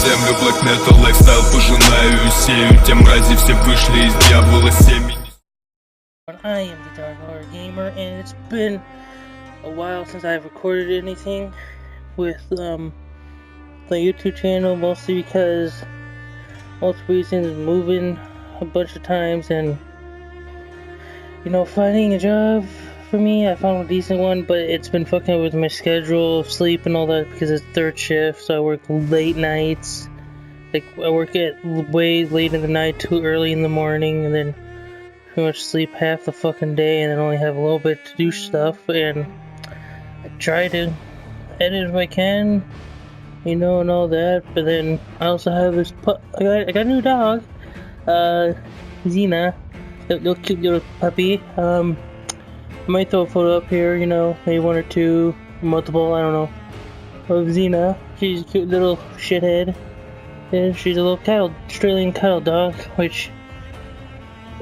землю. Black metal лайфстайл пожинаю и сею. Те мрази все вышли из дьявола семени. I am the Dark Horror Gamer, and it's been a while since I've recorded anything with the YouTube channel, mostly because multiple reasons, moving a bunch of times, and finding a job for me. I found a decent one, but it's been fucking with my schedule of sleep and all that because it's third shift, so I work late nights. Like, I work at way late in the night, too early in the morning, and then pretty much sleep half the fucking day, and then only have a little bit to do stuff. And I try to edit if I can, and all that. But then I also have this I got a new dog, Xena, little cute little puppy. I might throw a photo up here, maybe one or two, multiple, I don't know, of Xena. She's a cute little shithead, and she's a little Australian cattle dog, which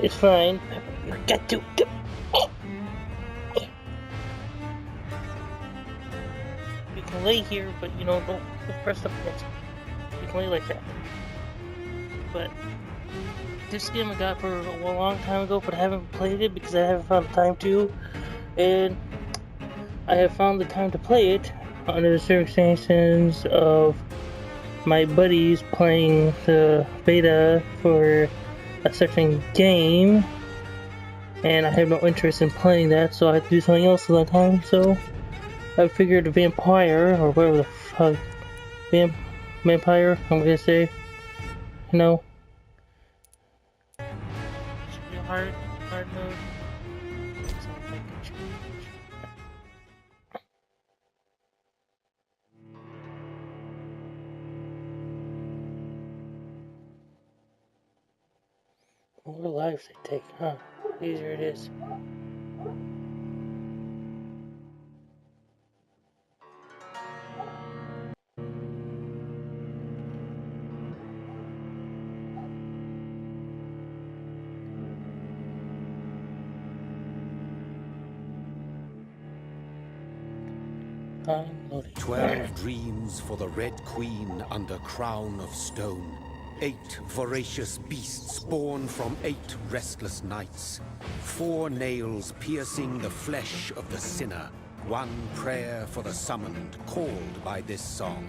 is fine. You got to. You can lay here, but don't press the buttons. You can lay like that. But this game I got for a long time ago, but I haven't played it because I haven't found the time to. And I have found the time to play it under the circumstances of my buddies playing the beta for a certain game, and I have no interest in playing that, so I have to do something else at that time. So I figured Vampire, or whatever the fuck, Vampire, I'm gonna say, should be a hard mode. More lives they take, huh? Easier it is. I'm loading. 12 dreams for the Red Queen under crown of stone. 8 voracious beasts born from 8 restless nights. 4 nails piercing the flesh of the sinner. 1 prayer for the summoned, called by this song.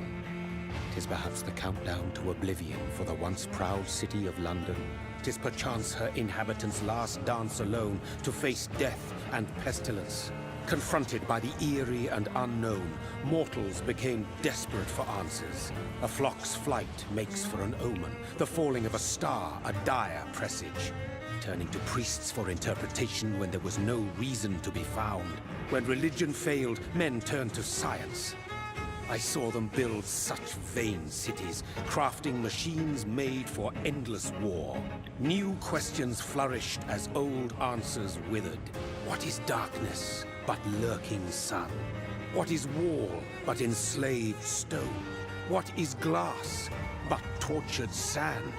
'Tis perhaps the countdown to oblivion for the once proud city of London. 'Tis perchance her inhabitants' last dance alone to face death and pestilence. Confronted by the eerie and unknown, mortals became desperate for answers. A flock's flight makes for an omen, the falling of a star a dire presage. Turning to priests for interpretation when there was no reason to be found. When religion failed, men turned to science. I saw them build such vain cities, crafting machines made for endless war. New questions flourished as old answers withered. What is darkness but lurking sun? What is wall but enslaved stone? What is glass but tortured sand?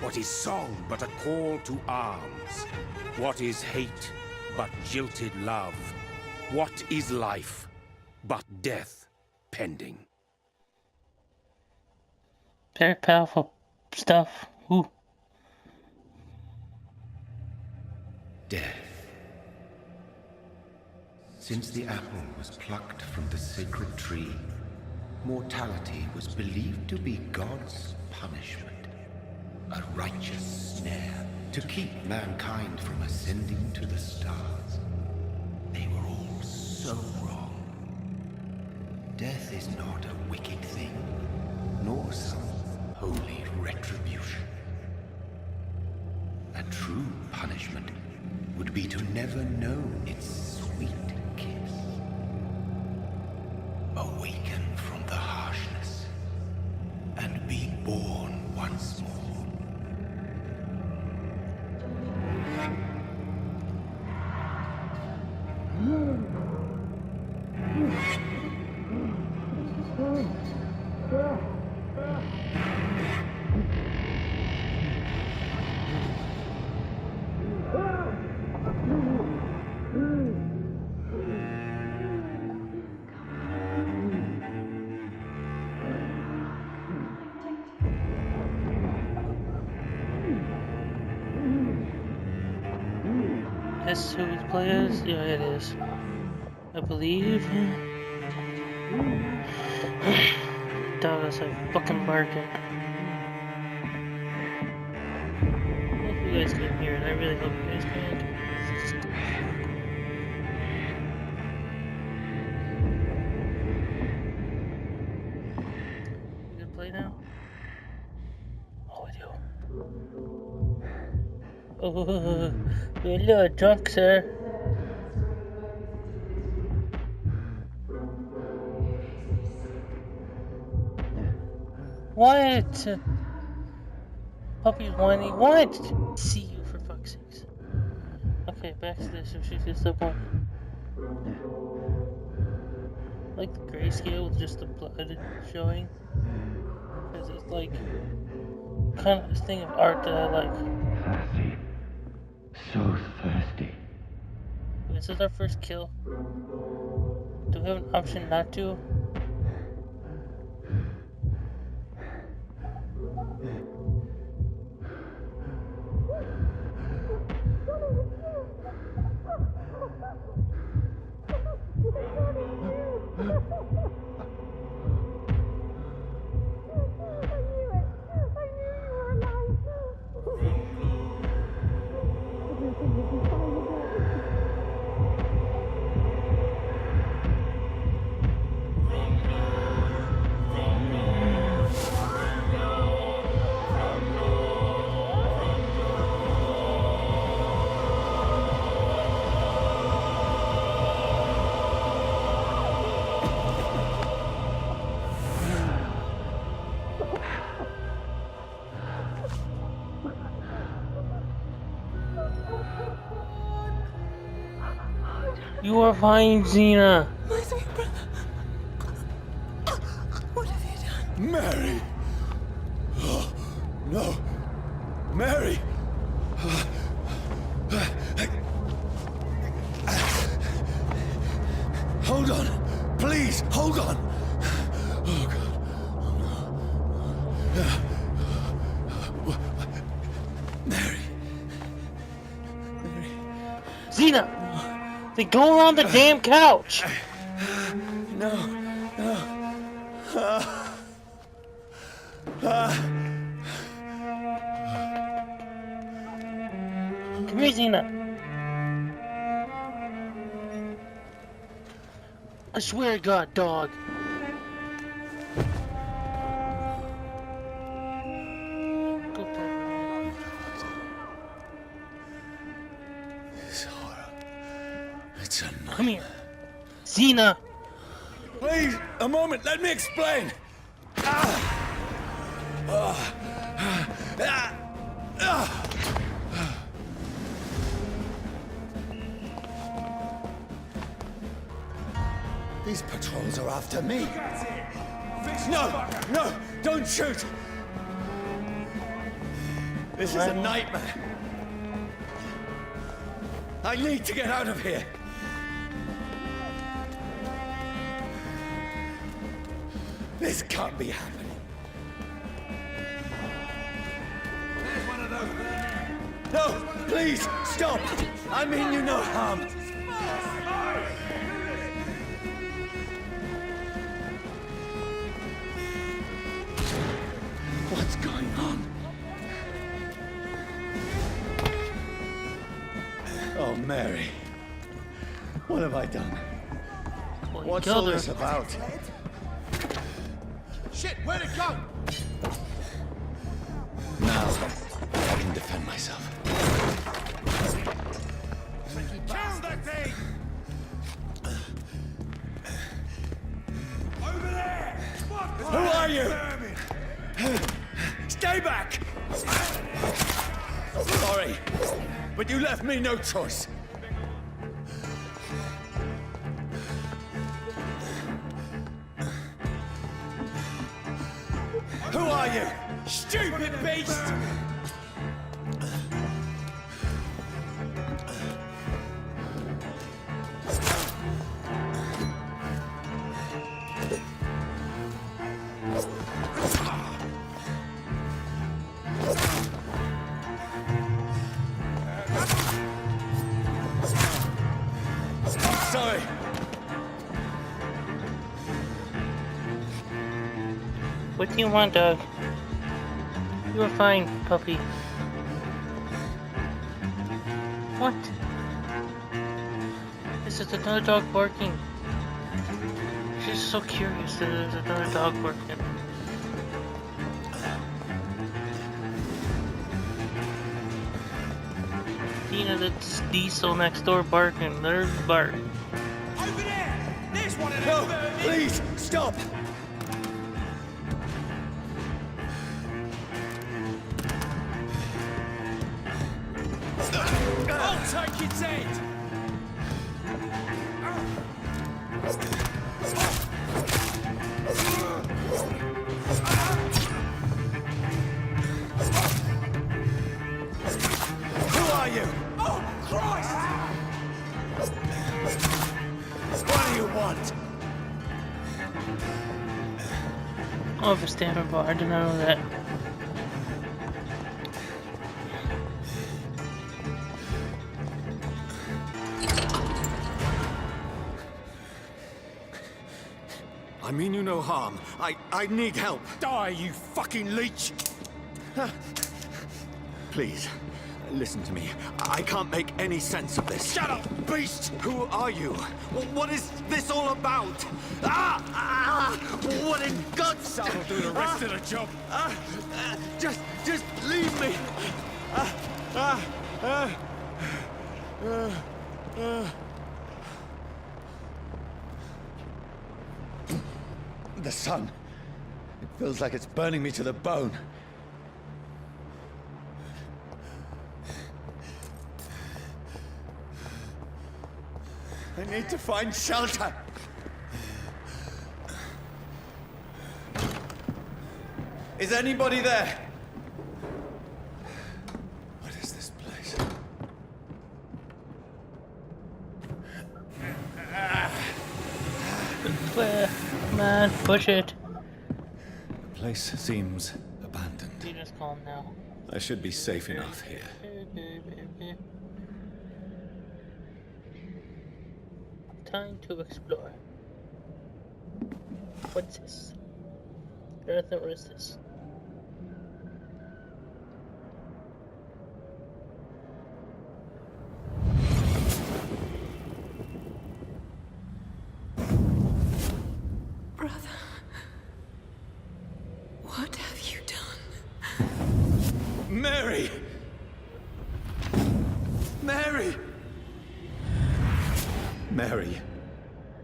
What is song but a call to arms? What is hate but jilted love? What is life but death pending? Very powerful stuff. Ooh. Death. Since the apple was plucked from the sacred tree, mortality was believed to be God's punishment, a righteous snare to keep mankind from ascending to the stars. They were all so wrong. Death is not a wicked thing, nor some holy retribution. A true punishment would be to never know its sweet kiss. Awaken from the harshness and be born once more. this who his play is? Yeah, it is. I believe. Dog is like fucking barking. I hope you guys can hear it. I really hope you guys can. We can play now? Oh, we do. Oh, you're a little drunk, sir. What? Puppy's whining. What? See you, for fuck's sakes. Okay, back to this. If she's just up on. Like the grayscale with just the blood showing. Because it's like kind of this thing of art that I like. Thirsty. So thirsty. This is our first kill. Do we have an option not to? You are fine, Xena. My sweet brother. What have you done? Mary! Oh, no! Mary! Hold on! Please, hold on! Oh, God. Oh, no. Mary. Mary. Xena! They go around the damn couch! No. No. Come here, Xena. I swear to God, dog. Go pet her. This horror. It's a nightmare. Come here. Xena! Please, a moment, let me explain. These patrols are after me. No, no, don't shoot. This is a nightmare. I need to get out of here. This can't be happening. There's one of those there. No, please, stop. I mean you no harm. What's going on? Oh, Mary. What have I done? Well, What's killed all her. this about? Shit, where'd it go? Now, I can defend myself. Kill that thing! Over there! Who are you? Stay back! Sorry, but you left me no choice. Who are you? Stupid beast! What do you want, dog? You are fine, puppy. What? This is another dog barking. She's so curious that there's another dog barking. Tina, that's Diesel next door barking. There's Bart. Over there! There's one of No, them! please, stop! I'll take its head! Who are you? Oh, Christ! What do you want? Oh, for standing bar, I did not know that. I mean you no harm. I need help. Die, you fucking leech! Please, listen to me. I can't make any sense of this. Shut up, beast! Who are you? What is this all about? What in God's name? I'll do the rest of the job. Just leave me. The sun. It feels like it's burning me to the bone. I need to find shelter. Is anybody there? What is this place? Come on, push it. The place seems abandoned. You just calm now. I should be safe enough here. Time to explore. What's this? Jonathan, what is this? Brother, what have you done? Mary! Mary! Mary,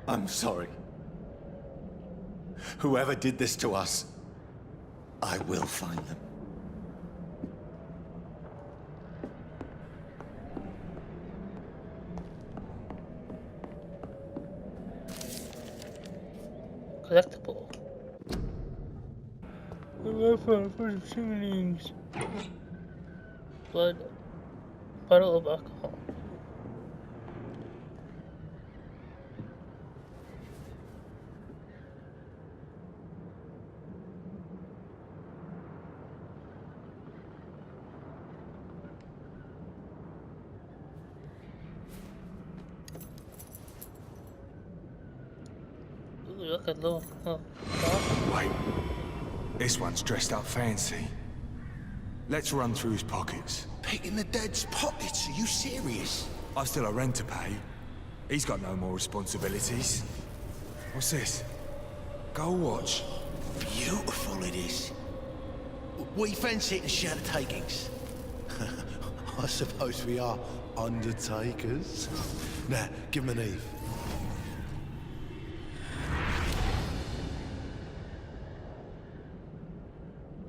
I'm sorry. Whoever did this to us, I will find them. Collectible. For siblings. Blood. Bottle of alcohol. Ooh, look at little. Wait. This one's dressed up fancy. Let's run through his pockets. Picking the dead's pockets? Are you serious? I've still a rent to pay. He's got no more responsibilities. What's this? Gold watch. Beautiful it is. We fancy it and share the takings. I suppose we are undertakers. Now, give him an Eve.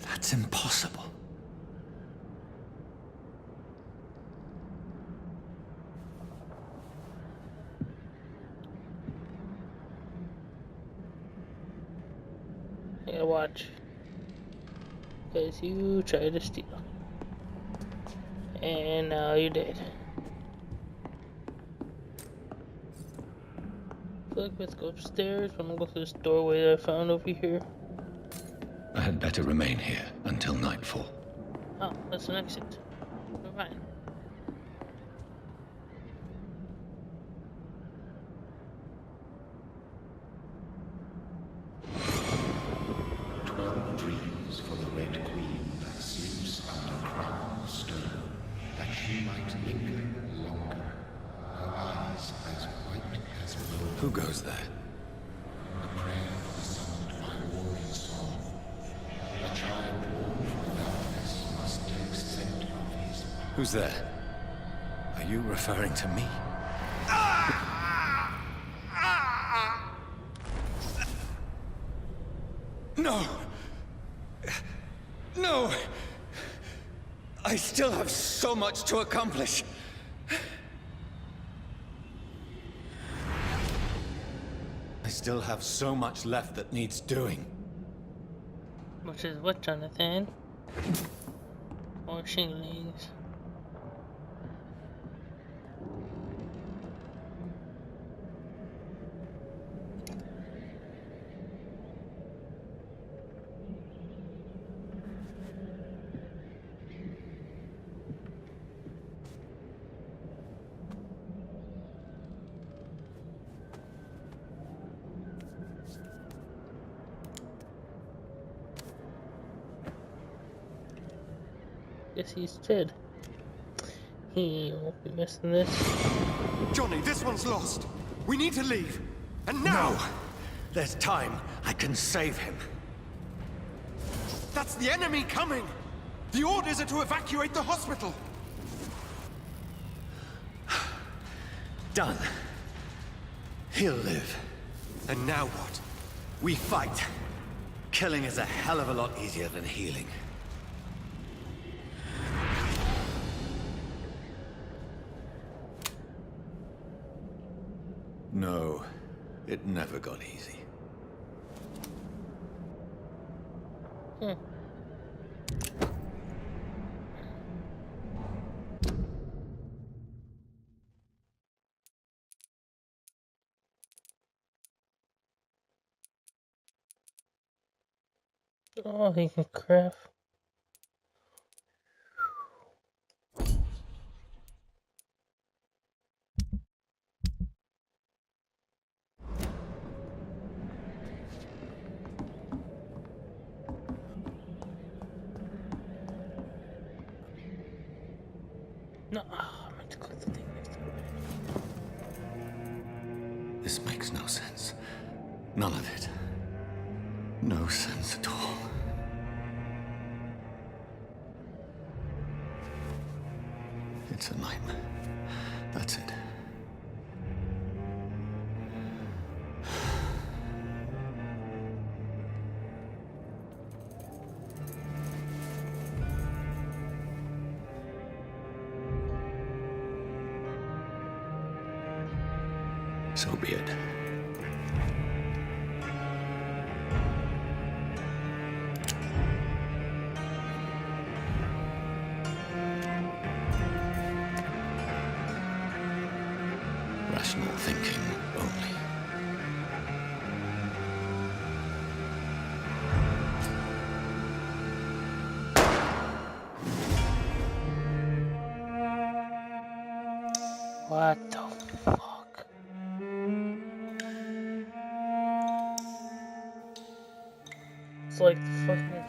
That's impossible. I gotta watch. Because you tried to steal. And now you did. Look, let's go upstairs. I'm gonna go through this doorway that I found over here. I had better remain here until nightfall. Oh, that's an exit. We're fine. Who goes there? Who's there? Are you referring to me? No! No! I still have so much to accomplish. I still have so much left that needs doing. Which is what, Jonathan? Washinglings. Guess he's dead. He won't be missing this. Johnny, this one's lost. We need to leave. And now! No. There's time. I can save him. That's the enemy coming! The orders are to evacuate the hospital! Done. He'll live. And now what? We fight. Killing is a hell of a lot easier than healing. No, it never got easy. Oh, he can craft. No, I meant to click the thing next to it. This makes no sense. None of it. No sense at all. It's a nightmare. That's it. So be it. Rational thinking only. What the fuck? It's like the fucking.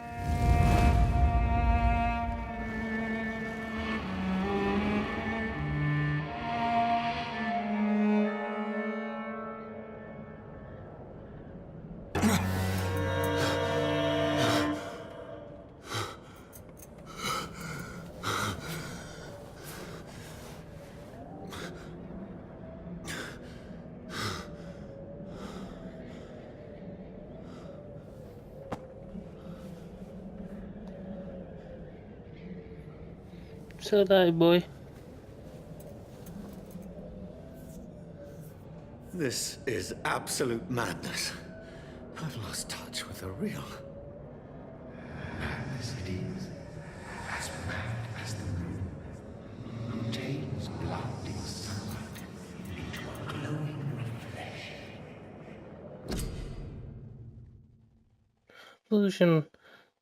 So die, boy. This is absolute madness. I've lost touch with the real. Madness it is, as mad as the moon, who takes blinding sunlight into a glowing reflection. Illusion.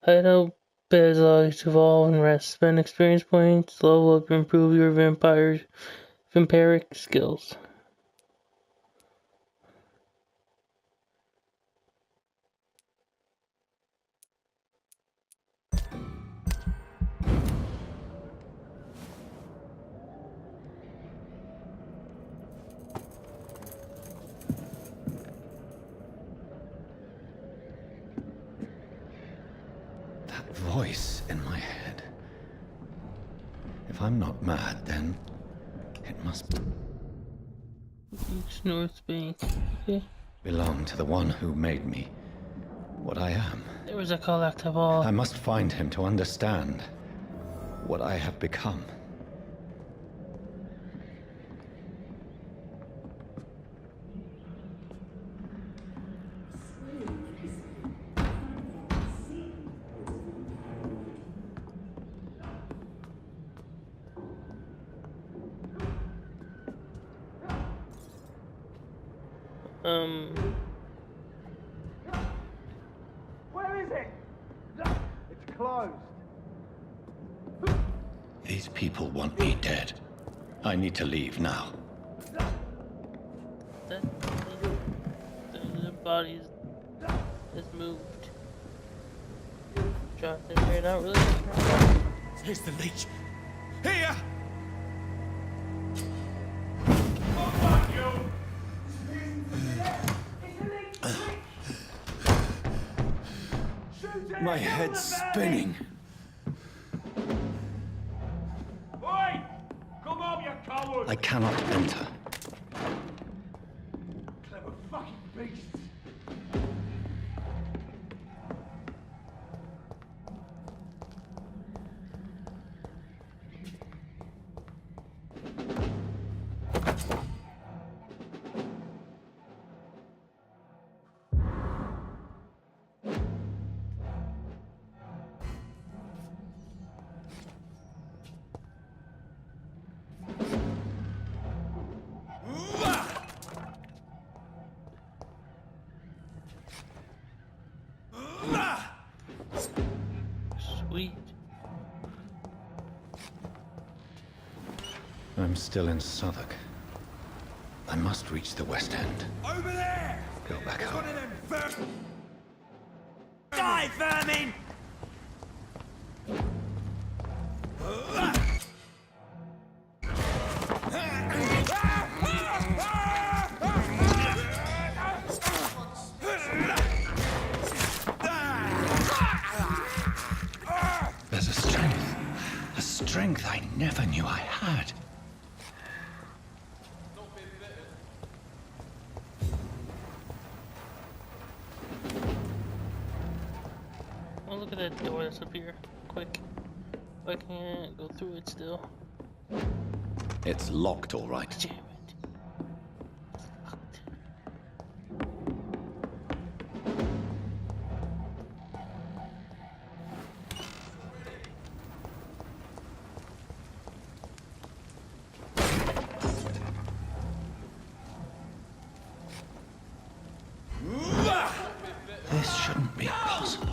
Hideout beds always evolve and rest. Spend experience points, level up, improve your vampiric skills. voice in my head. If I'm not mad, then it must Each North Bank. Okay. belong to the one who made me what I am. There was a collectible. I must find him to understand what I have become. Where is it? It's closed. These people want me dead. I need to leave now. The body is moved. Dropped in here, not really. Here's the leech. Here! My head's spinning. Oi! Come on, you coward! I cannot enter. Clever fucking beasts! Sweet. I'm still in Southwark. I must reach the West End. Over there! Go back One home. of them vermin! Die, vermin! There's a strength I never knew I had. Oh, look at that door that's up here. Quick. I can't go through it still. It's locked, all right. Damn it. It's locked. This shouldn't be possible.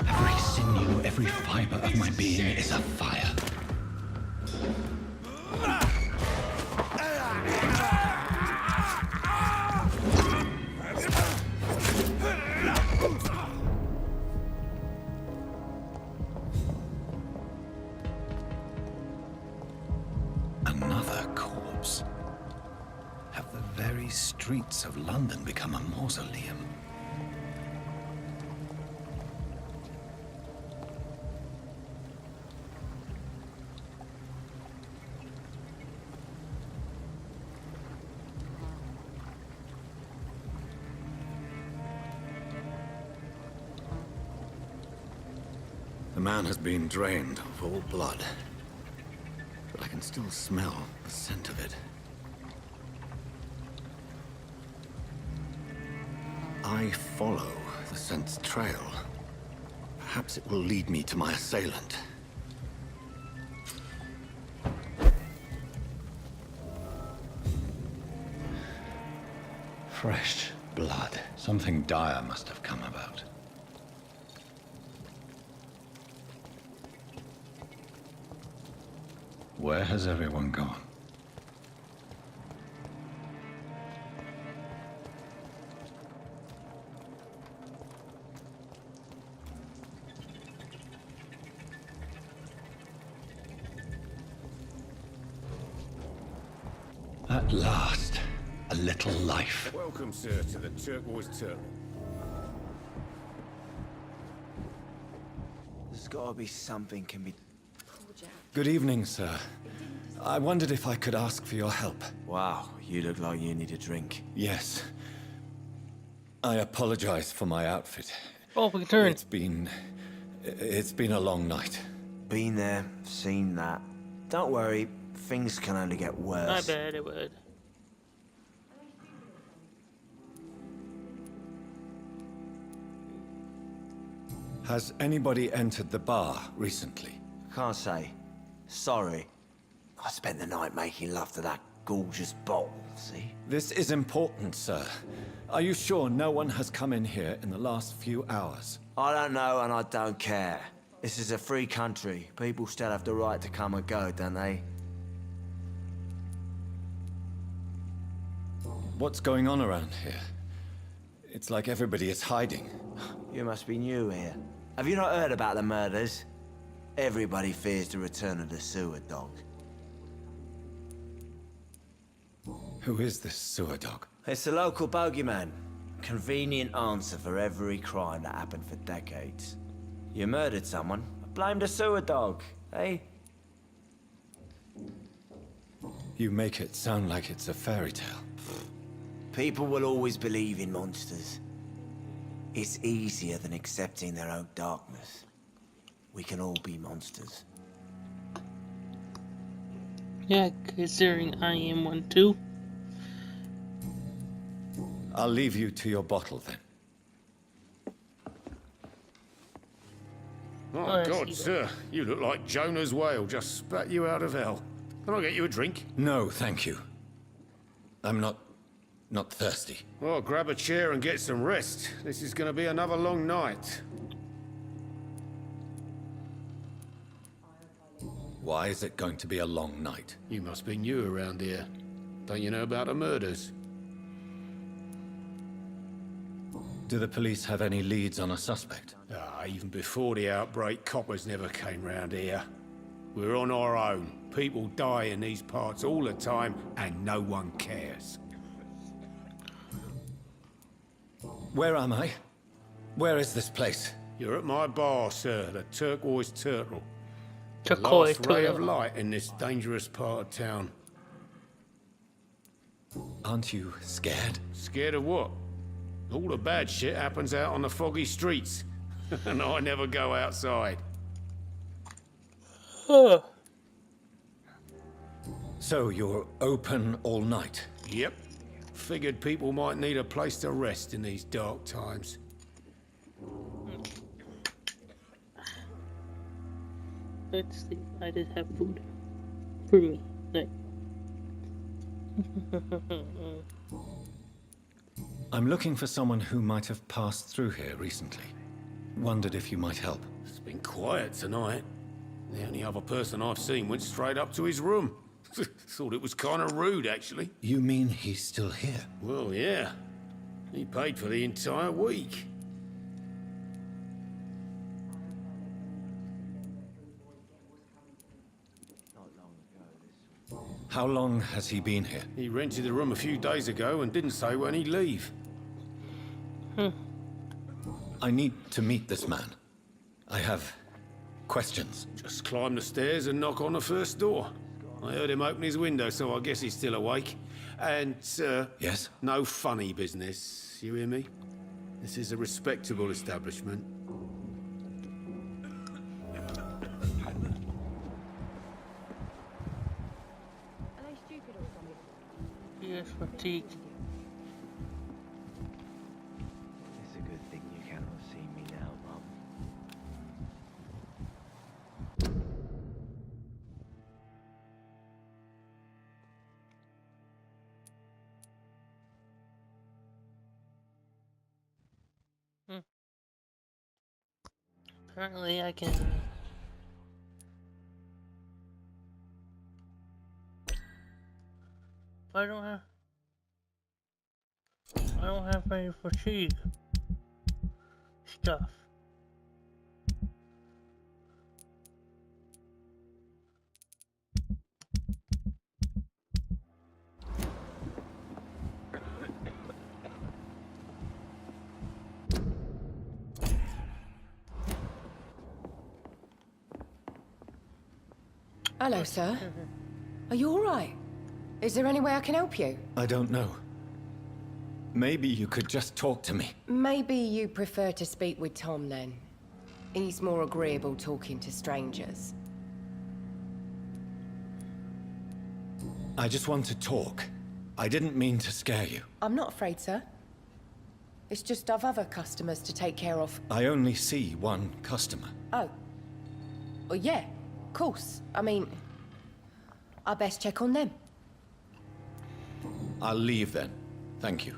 Every sinew, every fiber of my being is afire. Another corpse. Have the very streets of London become a mausoleum? The man has been drained of all blood, but I can still smell the scent of it. I follow the scent's trail. Perhaps it will lead me to my assailant. Fresh blood. Something dire must have come about. Where has everyone gone? At last, a little life. Welcome, sir, to the Turquoise Turtle. There's gotta be something can be... Good evening, sir. I wondered if I could ask for your help. Wow, you look like you need a drink. Yes. I apologize for my outfit. Oh, we can turn. It's been a long night. Been there, seen that. Don't worry, things can only get I worse. bet it would. Has anybody entered the bar recently? Can't say. Sorry. I spent the night making love to that gorgeous bottle, see? This is important, sir. Are you sure no one has come in here in the last few hours? I don't know and I don't care. This is a free country. People still have the right to come and go, don't they? What's going on around here? It's like everybody is hiding. You must be new here. Have you not heard about the murders? Everybody fears the return of the sewer dog. Who is this sewer dog? It's the local bogeyman. Convenient answer for every crime that happened for decades. You murdered someone, blame the sewer dog, eh? You make it sound like it's a fairy tale. People will always believe in monsters. It's easier than accepting their own darkness. We can all be monsters. Yeah, considering I am one too. I'll leave you to your bottle then. My God, sir, you look like Jonah's whale just spat you out of hell. Can I get you a drink? No, thank you. I'm not thirsty. Well, grab a chair and get some rest. This is going to be another long night. Why is it going to be a long night? You must be new around here. Don't you know about the murders? Do the police have any leads on a suspect? Even before the outbreak, coppers never came round here. We're on our own. People die in these parts all the time, and no one cares. Where am I? Where is this place? You're at my bar, sir, the Turquoise Turtle. The Turquoise last ray of Turtle. light in this dangerous part of town. Aren't you scared? Scared of what? All the bad shit happens out on the foggy streets. And I never go outside. Huh. So you're open all night? Yep. Figured people might need a place to rest in these dark times. Let's see. I did have food for me. Like. I'm looking for someone who might have passed through here recently. Wondered if you might help. It's been quiet tonight. The only other person I've seen went straight up to his room. Thought it was kind of rude, actually. You mean he's still here? Well, yeah. He paid for the entire week. How long has he been here? He rented the room a few days ago and didn't say when he'd leave. I need to meet this man. I have questions. Just climb the stairs and knock on the first door. I heard him open his window, so I guess he's still awake. And, Yes? no funny business. You hear me? This is a respectable establishment. Yes, fatigue. It's a good thing you cannot see me now, Mum. Apparently, I can. I don't have any fatigue stuff. Hello, sir. Are you all right? Is there any way I can help you? I don't know. Maybe you could just talk to me. Maybe you prefer to speak with Tom, then. He's more agreeable talking to strangers. I just want to talk. I didn't mean to scare you. I'm not afraid, sir. It's just I've other customers to take care of. I only see one customer. Oh. Well, yeah, of course. I mean, I best check on them. I'll leave then. Thank you.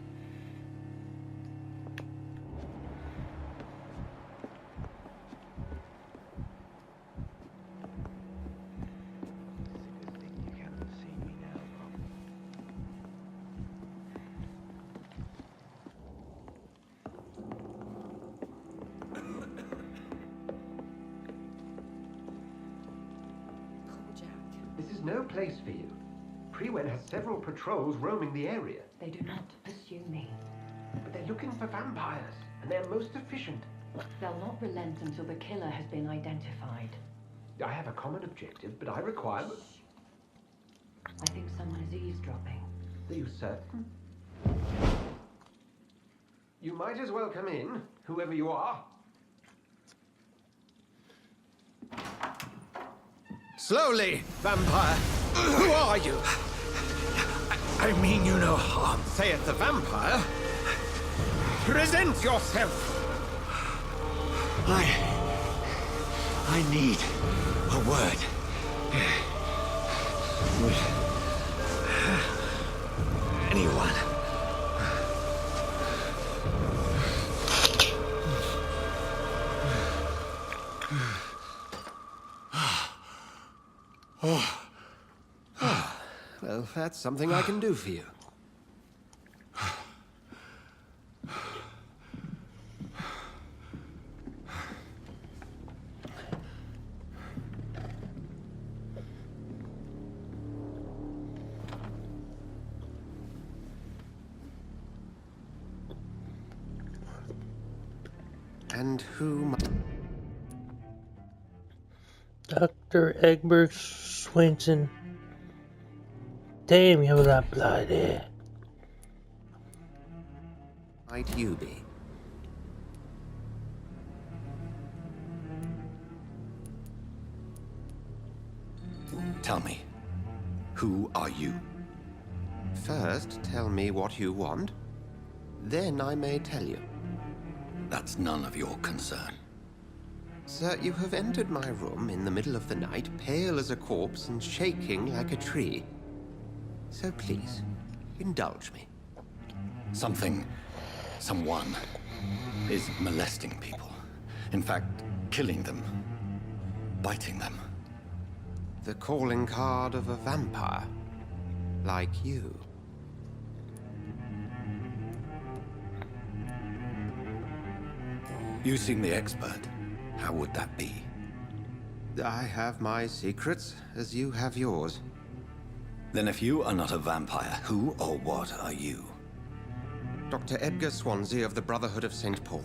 This is no place for you. Prewen has several patrols roaming the area. They do not pursue me. But they're looking for vampires, and they're most efficient. They'll not relent until the killer has been identified. I have a common objective, but I require... I think someone is eavesdropping. Are you certain? You might as well come in, whoever you are. Slowly, vampire. Who are you? I mean you no harm. Saith the vampire. Present yourself. I need a word. Anyone. Well, that's something I can do for you. And who... Dr. Egbert Swainson. Damn, you got blood there. Might you be? Tell me, who are you? First, tell me what you want. Then I may tell you. That's none of your concern. Sir, you have entered my room in the middle of the night, pale as a corpse and shaking like a tree. So please, indulge me. Someone is molesting people. In fact, killing them. Biting them. The calling card of a vampire. Like you. You seem the expert. How would that be? I have my secrets, as you have yours. Then if you are not a vampire, who or what are you? Dr. Edgar Swansea of the Brotherhood of St. Paul.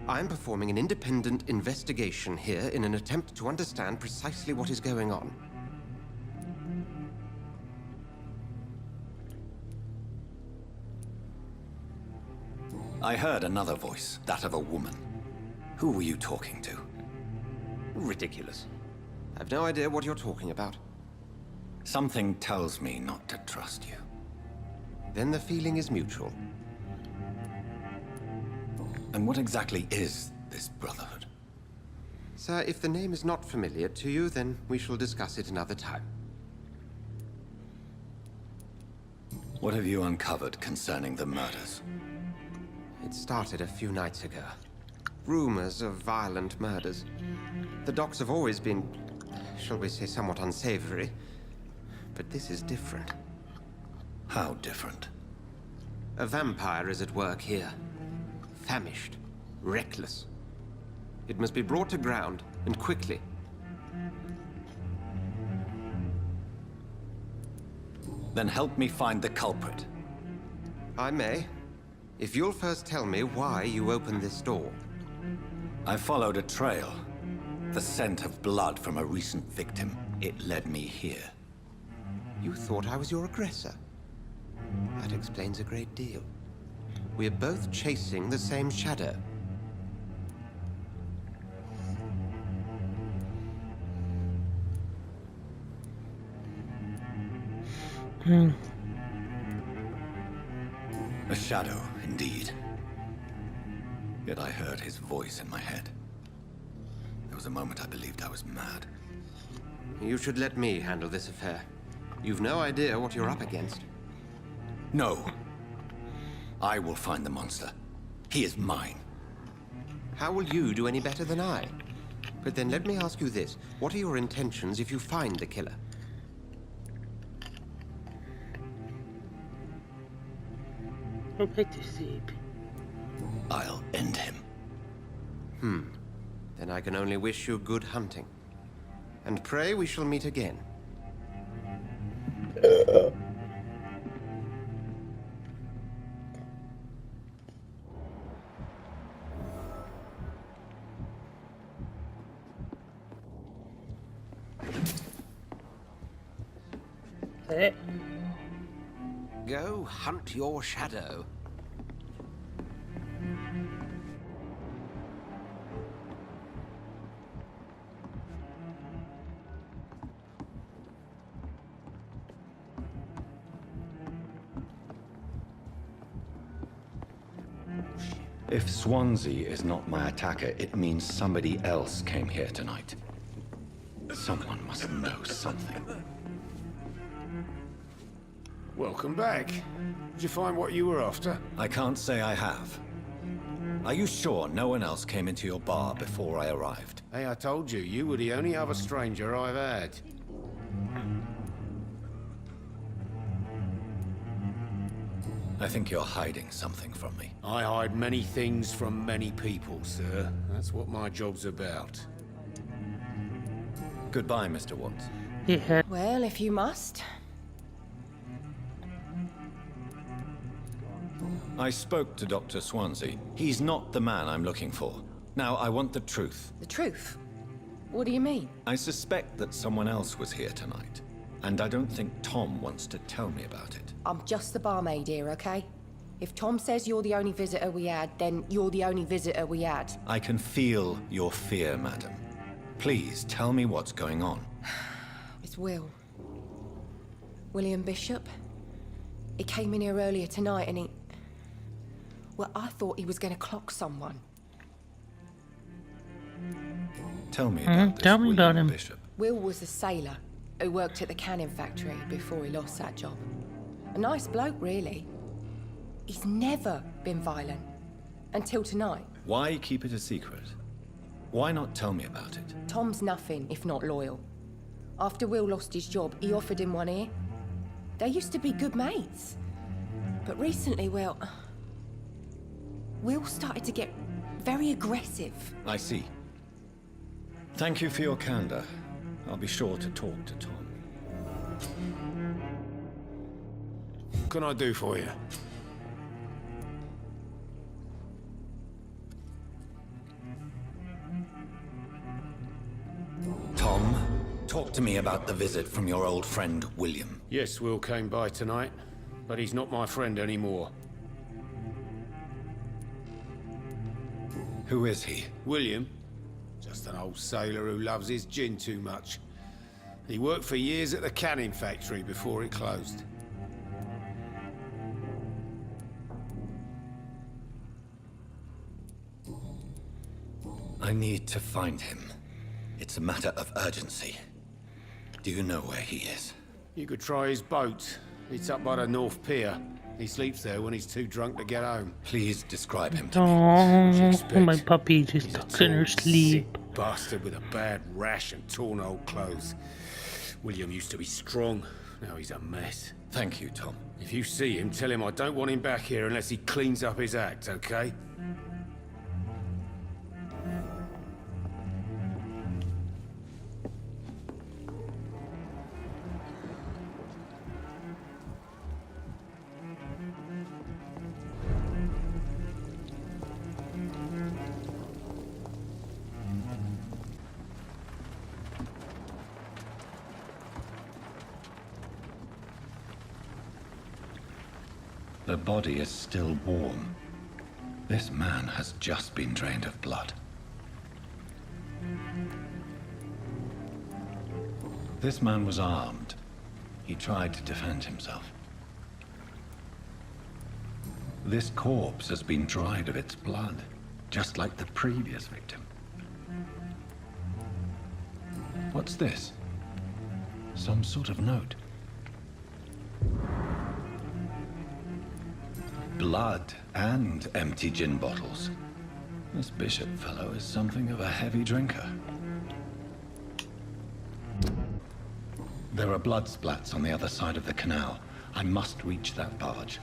I am performing an independent investigation here in an attempt to understand precisely what is going on. I heard another voice, that of a woman. Who were you talking to? Ridiculous. I've no idea what you're talking about. Something tells me not to trust you. Then the feeling is mutual. And what exactly is this Brotherhood? Sir, if the name is not familiar to you, then we shall discuss it another time. What have you uncovered concerning the murders? It started a few nights ago. Rumors of violent murders. The docks have always been, shall we say, somewhat unsavory. But this is different. How different? A vampire is at work here. Famished. Reckless. It must be brought to ground, and quickly. Then help me find the culprit. I may. If you'll first tell me why you opened this door. I followed a trail. The scent of blood from a recent victim. It led me here. You thought I was your aggressor? That explains a great deal. We're both chasing the same shadow. A shadow, indeed. Yet I heard his voice in my head. There was a moment I believed I was mad. You should let me handle this affair. You've no idea what you're up against. No. I will find the monster. He is mine. How will you do any better than I? But then let me ask you this. What are your intentions if you find the killer? Go back to sleep. I'll end him. Then I can only wish you good hunting. And pray we shall meet again. Hey. Go hunt your shadow. If Swansea is not my attacker, it means somebody else came here tonight. Someone must know something. Welcome back. Did you find what you were after? I can't say I have. Are you sure no one else came into your bar before I arrived? Hey, I told you, you were the only other stranger I've had. I think you're hiding something from me. I hide many things from many people, sir. That's what my job's about. Goodbye, Mr. Watts. Yeah. Well, if you must. I spoke to Dr. Swansea. He's not the man I'm looking for. Now, I want the truth. The truth? What do you mean? I suspect that someone else was here tonight. And I don't think Tom wants to tell me about it. I'm just the barmaid here, okay? If Tom says you're the only visitor we had, then you're the only visitor we had. I can feel your fear, madam. Please, tell me what's going on. It's Will. William Bishop. He came in here earlier tonight and he... Well, I thought he was going to clock someone. Tell me about this Tell me about William him. Bishop. Will was a sailor who worked at the canning factory before he lost that job. A nice bloke, really. He's never been violent. Until tonight. Why keep it a secret? Why not tell me about it? Tom's nothing if not loyal. After Will lost his job, he offered him one ear. They used to be good mates. But recently, well... Will started to get very aggressive. I see. Thank you for your candor. I'll be sure to talk to Tom. What can I do for you? Tom, talk to me about the visit from your old friend, William. Yes, Will came by tonight, but he's not my friend anymore. Who is he? William? Just an old sailor who loves his gin too much. He worked for years at the canning factory before it closed. I need to find him. It's a matter of urgency. Do you know where he is? You could try his boat. It's up by the North Pier. He sleeps there when he's too drunk to get home. Please describe him to me. Oh, my puppy just tucks in her sleep. Sick bastard with a bad rash and torn old clothes. William used to be strong. Now he's a mess. Thank you, Tom. If you see him, tell him I don't want him back here unless he cleans up his act, okay? The body is still warm. This man has just been drained of blood. This man was armed. He tried to defend himself. This corpse has been dried of its blood, just like the previous victim. What's this? Some sort of note. Blood and empty gin bottles. This bishop fellow is something of a heavy drinker. There are blood splats on the other side of the canal. I must reach that barge.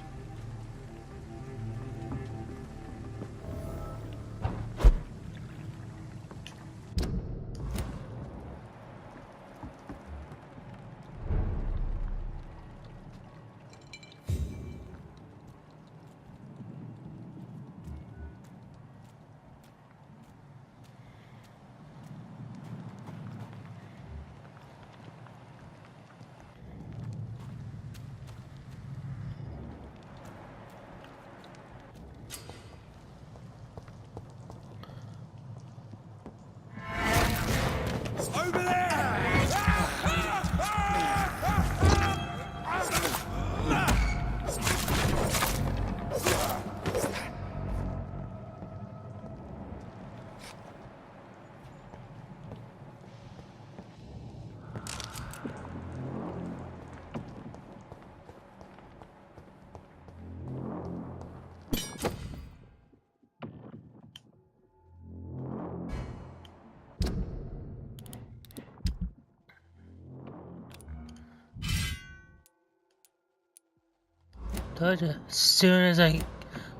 Told you, as soon as I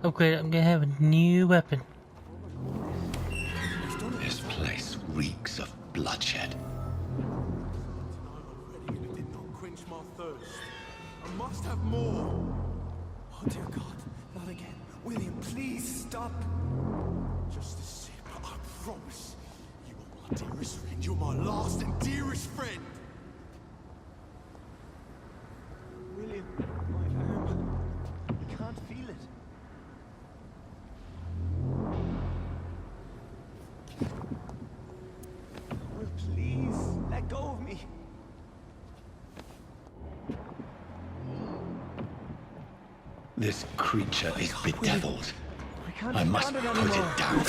upgrade it, I'm gonna have a new weapon. This place reeks of bloodshed. It did not quench my thirst. I must have more. Oh dear God, not again. William, please stop. Just a sip, I promise. You are my dearest friend. You're my last and dearest friend. William, my arm. I can't feel it. Will, please, let go of me. This creature is bedeviled. I must stand it put anymore. it down.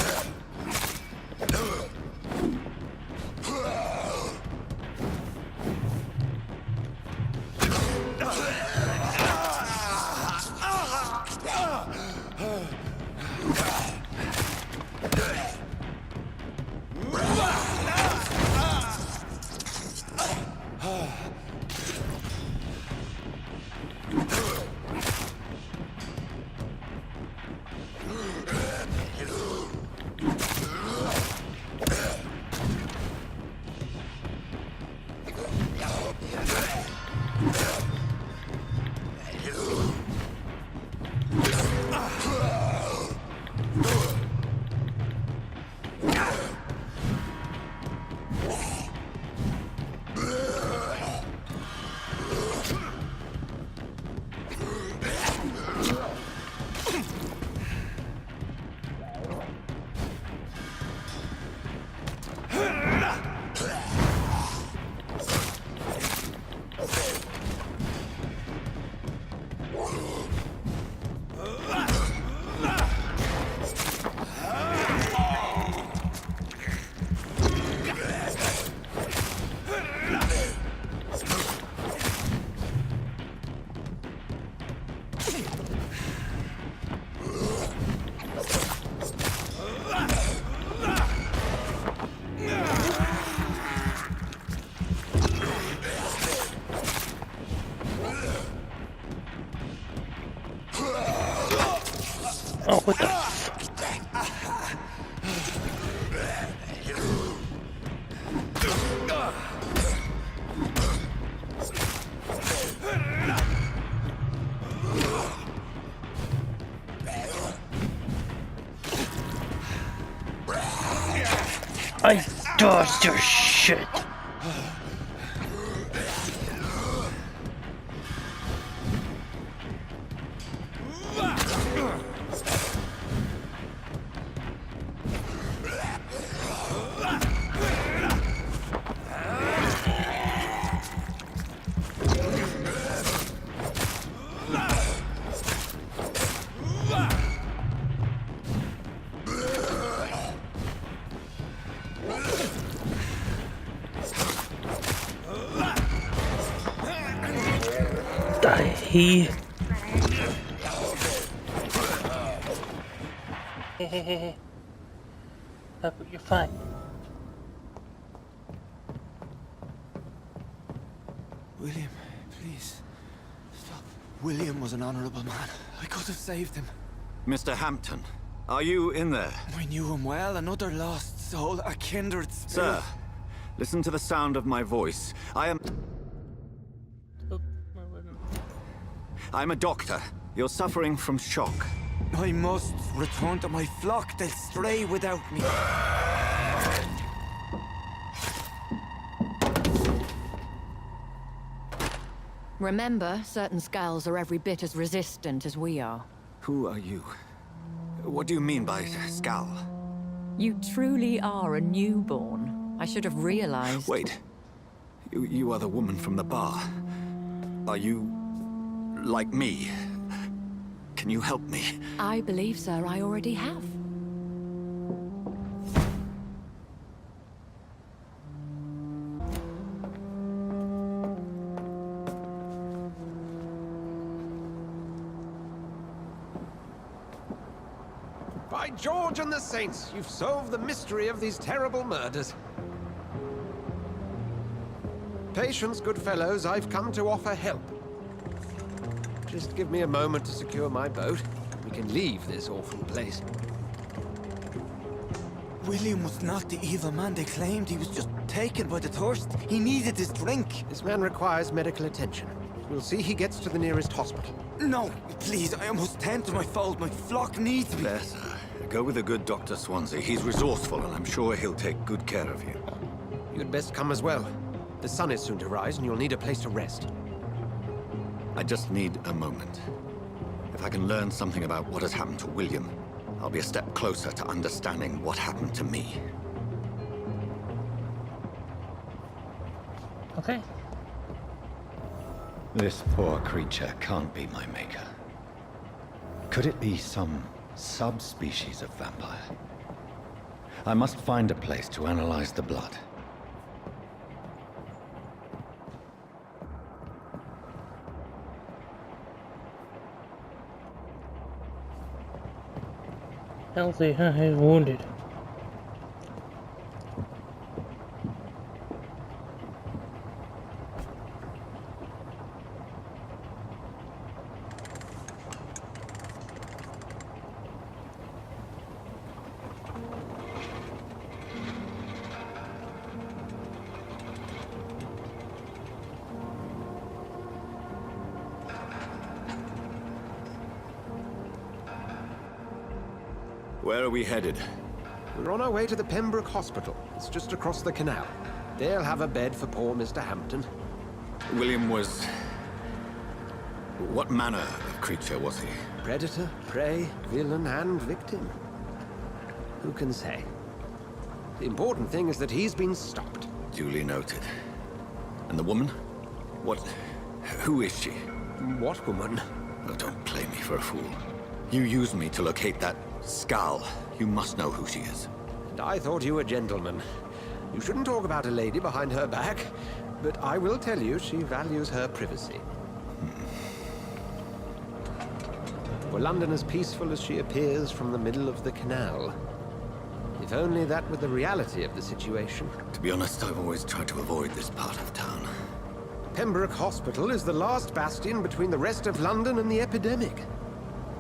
Oh, what the? I dodged your shit. Die. Hey. You're fine. William, please. Stop. William was an honorable man. I could have saved him. Mr. Hampton, are you in there? We knew him well, another lost soul, a kindred spirit. Sir, listen to the sound of my voice. I'm a doctor. You're suffering from shock. I must return to my flock. They'll stray without me. Remember, certain skulls are every bit as resistant as we are. Who are you? What do you mean by skull? You truly are a newborn. I should have realized. Wait. You are the woman from the bar. Are you like me? Can you help me? I believe, sir, I already have. By George and the Saints, you've solved the mystery of these terrible murders. Patience, good fellows, I've come to offer help. Just give me a moment to secure my boat. We can leave this awful place. William was not the evil man they claimed. He was just taken by the thirst. He needed his drink. This man requires medical attention. We'll see he gets to the nearest hospital. No, please, I must tend to my fold. My flock needs me. There, sir. Go with the good Dr. Swansea. He's resourceful, and I'm sure he'll take good care of you. You'd best come as well. The sun is soon to rise, and you'll need a place to rest. I just need a moment. If I can learn something about what has happened to William, I'll be a step closer to understanding what happened to me. Okay. This poor creature can't be my maker. Could it be some subspecies of vampire? I must find a place to analyze the blood. Healthy, huh? He's wounded. Where are we headed? We're on our way to the Pembroke Hospital. It's just across the canal. They'll have a bed for poor Mr. Hampton. William was... What manner of creature was he? Predator, prey, villain, and victim. Who can say? The important thing is that he's been stopped. Duly noted. And the woman? What... Who is she? What woman? Oh, don't play me for a fool. You used me to locate that skull. You must know who she is. And I thought you a gentleman. You shouldn't talk about a lady behind her back, but I will tell you she values her privacy. Were London as peaceful as she appears from the middle of the canal? If only that were the reality of the situation. To be honest, I've always tried to avoid this part of town. Pembroke Hospital is the last bastion between the rest of London and the epidemic.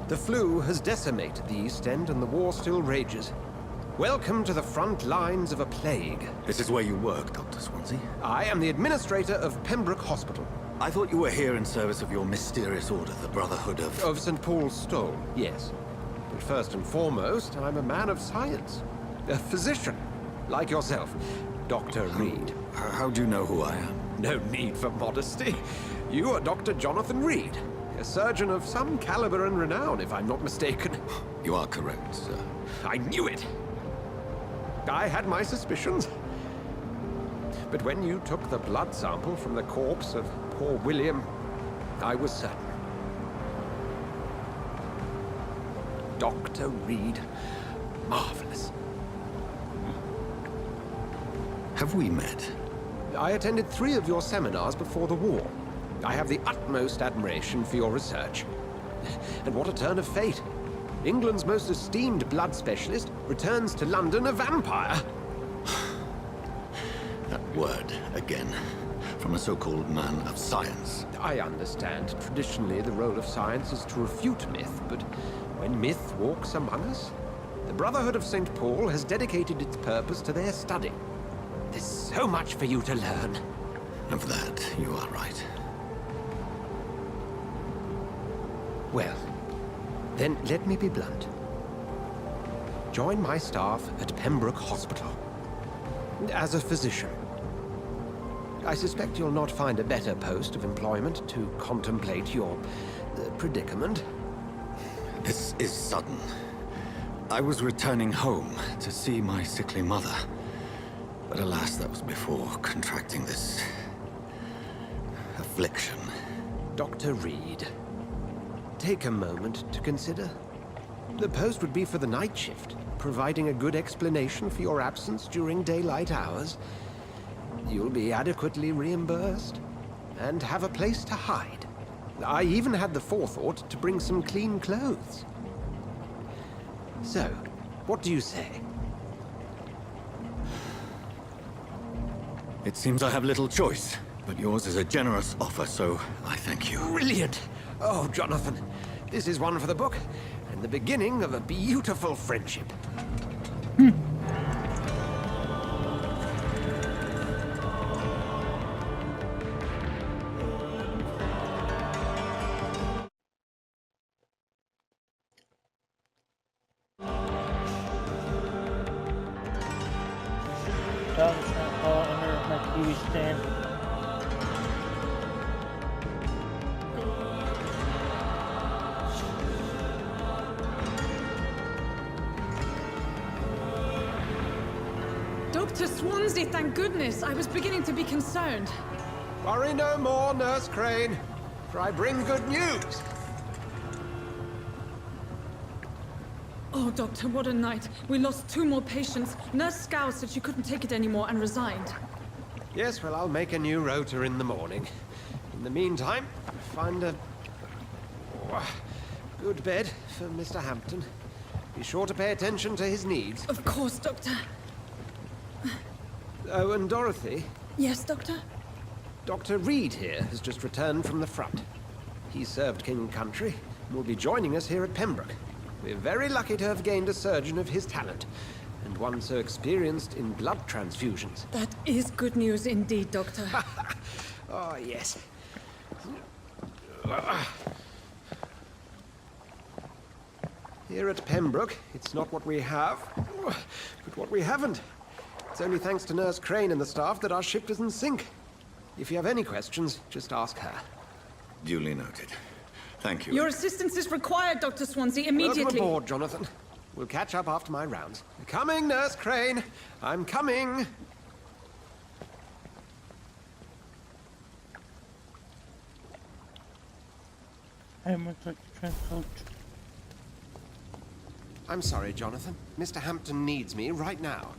The flu has decimated the East End and the war still rages. Welcome to the front lines of a plague. This is where you work, Dr. Swansea? I am the administrator of Pembroke Hospital. I thought you were here in service of your mysterious order, the Brotherhood of... Of St. Paul's Stole, yes. But first and foremost, I'm a man of science. A physician, like yourself, Dr. Reed. How do you know who I am? No need for modesty. You are Dr. Jonathan Reed, a surgeon of some caliber and renown, if I'm not mistaken. You are correct, sir. I knew it! I had my suspicions. But when you took the blood sample from the corpse of poor William, I was certain. Dr. Reed. Marvelous. Have we met? I attended 3 of your seminars before the war. I have the utmost admiration for your research. And what a turn of fate. England's most esteemed blood specialist returns to London a vampire. That word, again. From a so-called man of science. I understand. Traditionally, the role of science is to refute myth, but when myth walks among us, the Brotherhood of St. Paul has dedicated its purpose to their study. There's so much for you to learn. Of that, you are right. Well, then let me be blunt. Join my staff at Pembroke Hospital. As a physician. I suspect you'll not find a better post of employment to contemplate your predicament. This is sudden. I was returning home to see my sickly mother. But alas, that was before contracting this affliction. Dr. Reed, take a moment to consider. The post would be for the night shift, providing a good explanation for your absence during daylight hours. You'll be adequately reimbursed, and have a place to hide. I even had the forethought to bring some clean clothes. So, what do you say? It seems I have little choice, but yours is a generous offer, so I thank you. Brilliant! Oh, Jonathan, this is one for the book, and the beginning of a beautiful friendship. Dog's not fall under my TV stand. Dr. Swansea, thank goodness. I was beginning to be concerned. Worry no more, Nurse Crane, for I bring good news. Oh, Doctor, what a night. We lost 2 more patients. Nurse Scow said she couldn't take it anymore and resigned. Yes, well, I'll make a new rota in the morning. In the meantime, find a good bed for Mr. Hampton. Be sure to pay attention to his needs. Of course, Doctor. Oh, and Dorothy? Yes, Doctor? Dr. Reed here has just returned from the front. He served King and Country and will be joining us here at Pembroke. We're very lucky to have gained a surgeon of his talent, and one so experienced in blood transfusions. That is good news indeed, Doctor. Oh, yes. Here at Pembroke, it's not what we have, but what we haven't. It's only thanks to Nurse Crane and the staff that our ship doesn't sink. If you have any questions, just ask her. Duly noted. Thank you. Your assistance is required, Dr. Swansea, immediately. Welcome aboard, Jonathan. We'll catch up after my rounds. Coming, Nurse Crane. I'm coming. I must like to transport. I'm sorry, Jonathan. Mr. Hampton needs me right now.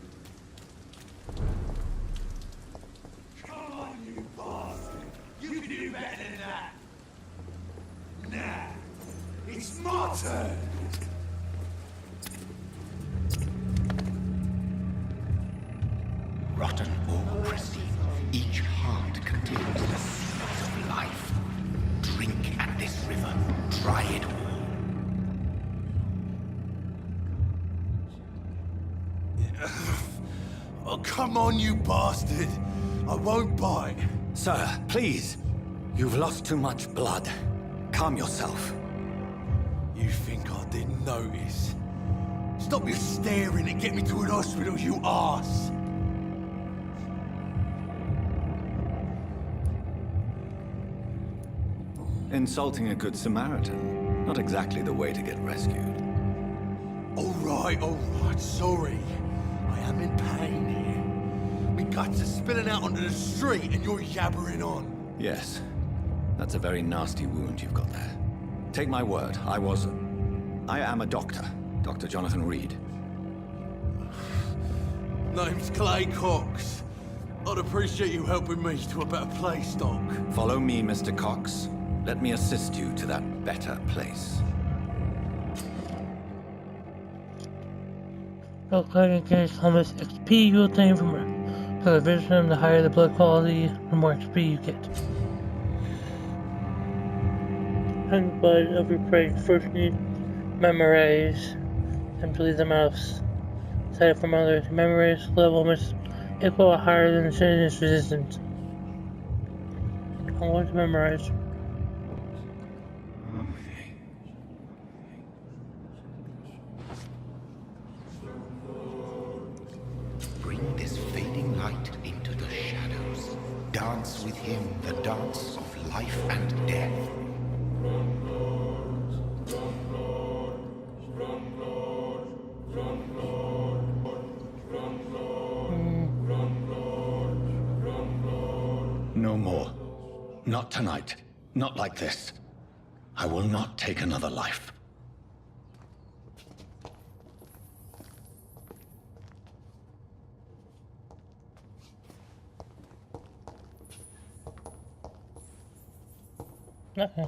Come on, you bastard! You can do better than that! Nah, it's my turn! Rotten or pristine, each heart contains the secret of life. Drink at this river, try it all. Oh, come on, you bastard! I won't bite. Sir, please. You've lost too much blood. Calm yourself. You think I didn't notice? Stop your staring and get me to an hospital, you arse! Insulting a good Samaritan. Not exactly the way to get rescued. All right, sorry. I am in pain here. My guts are spilling out onto the street and you're yabbering on. Yes. That's a very nasty wound you've got there. Take my word, I am a doctor. Dr. Jonathan Reed. Name's Clay Cox. I'd appreciate you helping me to a better place, Doc. Follow me, Mr. Cox. Let me assist you to that better place. Blood clotting gains how much XP you obtain from her. So the vision, the higher the blood quality, the more XP you get. And blood of your prey first need memorize. Simply the mouse. Set it from others. Memorize level must equal or higher than the sickness resistance. I want to memorize. Bring this fading light into the shadows. Dance with him the dance of life and death. No more. Not tonight. Not like this. I will not take another life. Okay. I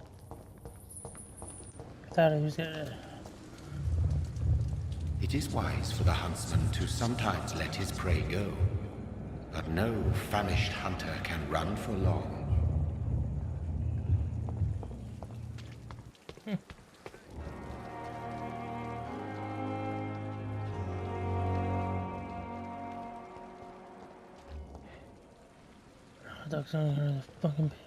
thought he was gonna... It is wise for the huntsman to sometimes let his prey go, but no famished hunter can run for long. Dog's under the fucking bed.